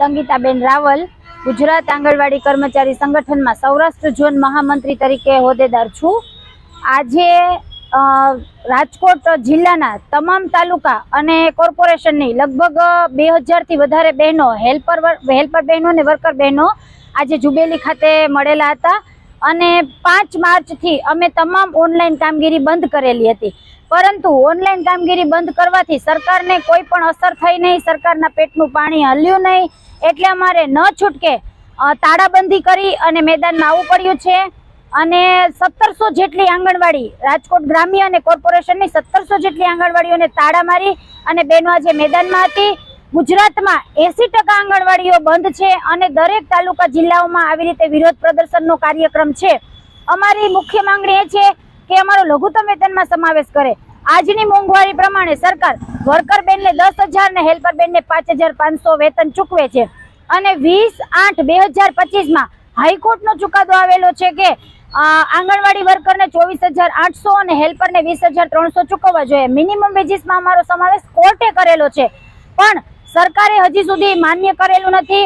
સંગીતાબેન રાવલ ગુજરાત આંગણવાડી કર્મચારી સંગઠનમાં સૌરાષ્ટ્ર ઝોન મહામંત્રી તરીકે હોદ્દેદાર છું। આજે રાજકોટ જિલ્લાના તમામ તાલુકા અને કોર્પોરેશનની લગભગ 2000 થી વધારે બહેનો હેલ્પર બહેનો અને વર્કર બહેનો આજે જુબેલી ખાતે મળેલા હતા અને 5 માર્ચથી અમે તમામ ઓનલાઈન કામગીરી બંધ કરેલી હતી। પરંતુ ઓનલાઈન કામગીરી બંધ કરવાથી સરકારને કોઈ પણ અસર થઈ નહીં, સરકારના પેટનું પાણી હલ્યું નહીં, એટલે અમારે ન છૂટકે તાળાબંધી કરી અને મેદાનમાં આવવું પડ્યું છે। અને 1700 જેટલી આંગણવાડી, રાજકોટ ગ્રામ્ય અને કોર્પોરેશનની 1700 જેટલી આંગણવાડીઓને તાળા મારી અને બહેનો આજે મેદાનમાં હતી। ગુજરાતમાં 80% આંગણવાડીઓ બંધ છે અને દરેક તાલુકા જિલ્લાઓમાં આવી રીતે વિરોધ પ્રદર્શનનો કાર્યક્રમ છે। અમારી મુખ્ય માંગણી એ છે કે અમારો લઘુત્તમ વેતનમાં સમાવેશ કરે। આજની મોંઘવારી પ્રમાણે સરકાર વર્કર બેનને 10,000 ને હેલ્પર બેનને 5,500 વેતન ચૂકવે છે અને 20/8/2025 માં હાઈકોર્ટનો ચુકાદો આવેલો છે કે આંગણવાડી વર્કરને 24,800 અને હેલ્પરને 20,300 ચૂકવવા જોઈએ। મિનિમમ વેજીસમાં અમારો સમાવેશ કોર્ટે કરેલો છે, પણ સરકારે હજી સુધી માન્ય કરેલું નથી।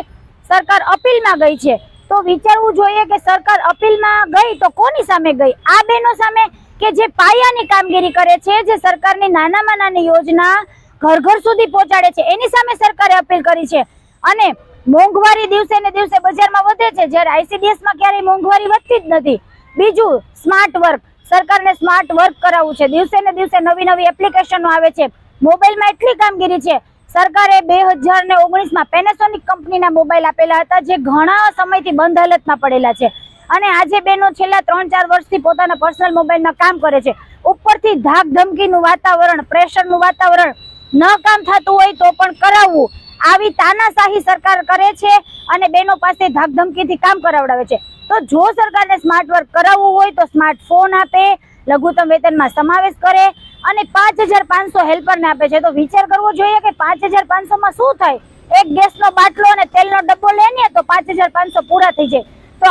સરકાર અપીલમાં ગઈ છે, તો વિચારવું જોઈએ કે સરકાર અપીલમાં ગઈ તો કોની સામે ગઈ? આ બહેનો સામે કે જે પાયાની કામગીરી કરે છે, જે સરકારની નાનામાં નાની યોજના ઘર ઘર સુધી પહોંચાડે છે, એની સામે સરકારે અપીલ કરી છે। અને મોંઘવારી દિવસે ને દિવસે બજારમાં વધે છે, જ્યારે આઈસીડીએસમાં ક્યારેય મોંઘવારી વધતી જ નથી। બીજું, સ્માર્ટ વર્ક, સરકારને સ્માર્ટ વર્ક કરાવવું છે। દિવસે ને દિવસે નવી નવી એપ્લિકેશનો આવે છે, મોબાઈલમાં એટલી કામગીરી છે। સરકારે 2019માં પેનાસોનિક કંપનીના મોબાઈલ આપેલા હતા, જે ઘણા સમયથી બંધ હાલતમાં પડેલા છે અને આજે બહેનો છેલ્લા 3-4 વર્ષથી પોતાના પર્સનલ મોબાઈલમાં કામ કરે છે। ઉપરથી ધાક ધમકીનું વાતાવરણ, પ્રેશરનું વાતાવરણ, ન કામ થતું હોય તો પણ કરાવવું, આવી તાનાશાહી સરકાર કરે છે અને બહેનો પાસે ધાક ધમકીથી કામ કરાવડાવે છે। તો જો સરકારને સ્માર્ટ વર્ક કરાવવું હોય તો સ્માર્ટફોન આપે, લઘુત્તમ વેતનમાં સમાવેશ કરે અને 5,500 હેલ્પરને આપે છે। તો વિચાર કરવો જોઈએ કે 5,500 માં શું થાય? એક ગેસનો બાટલો અને તેલનો ડબ્બો લઈએ તો 5,500 પૂરા થઈ જાય। તો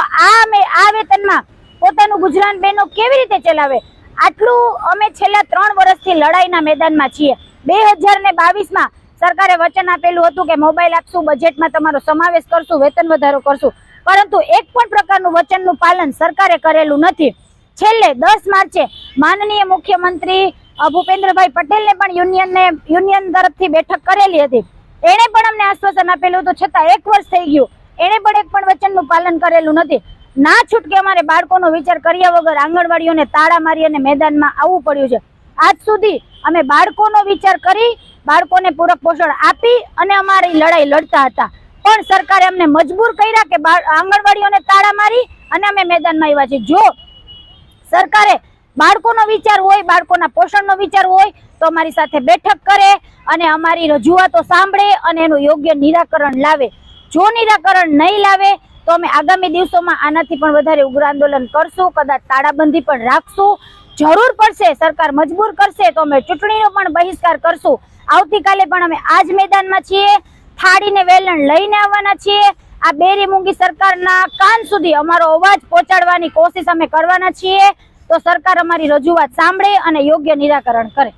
આ વેતનમાં પોતાનું ગુજરાન બહેનો કેવી રીતે ચલાવે? આટલું અમે છેલ્લા 3 વર્ષથી લડાઈના મેદાનમાં છીએ। 2022માં સરકારે વચન આપેલું હતું કે મોબાઈલ આપશું, બજેટમાં તમારો સમાવેશ કરશું, વેતન વધારો કરશું, પરંતુ એક પણ પ્રકારનું વચનનું પાલન સરકારે કરેલું નથી। છેલ્લે 10 માર્ચે માનનીય મુખ્યમંત્રી ભૂપેન્દ્રભાઈ પટેલને પણ યુનિયન તરફથી બેઠક કરેલી હતી। એણે પણ અમને આશ્વાસન આપેલું હતું, છતાં 1 વર્ષ થઈ ગયું, એણે પણ એક પણ વચનનું પાલન કરેલું નથી। ના છૂટકે અમારે બાળકોનો વિચાર કર્યા વગર આંગણવાડીઓને તાળા મારી અને મેદાનમાં આવવું પડ્યું છે। આજ સુધી અમે બાળકોનો વિચાર કરી, બાળકોને પૂરક પોષણ આપી અને અમારી લડાઈ લડતા હતા, પણ સરકારે અમને મજબૂર કર્યા કે આંગણવાડીઓને તાળા મારી અને અમે મેદાનમાં આવ્યા છીએ। જો સરકારે બાળકોનો વિચાર હોય, બાળકોના પોષણનો વિચાર હોય તો અમારી સાથે બેઠક કરે અને અમારી રજૂઆતો સાંભળે અને એનું યોગ્ય નિરાકરણ લાવે। જો નિરાકરણ નહીં લાવે તો અમે આગામી દિવસોમાં આનાથી પણ વધારે ઉગ્ર આંદોલન કરશું, કદાચ તાળાબંધી પણ રાખશું। જરૂર પડશે, સરકાર મજબૂર કરશે તો અમે ચૂંટણીનો પણ બહિષ્કાર કરશું। આવતીકાલે પણ અમે આ જ મેદાનમાં છીએ, થાળીને વેલણ લઈને આવવાના છીએ। આ બેરી મૂંગી સરકારના કાન સુધી અમારો અવાજ પહોંચાડવાની કોશિશ અમે કરવાના છીએ। તો સરકાર અમારી રજૂઆત સાંભળે અને યોગ્ય નિરાકરણ કરે।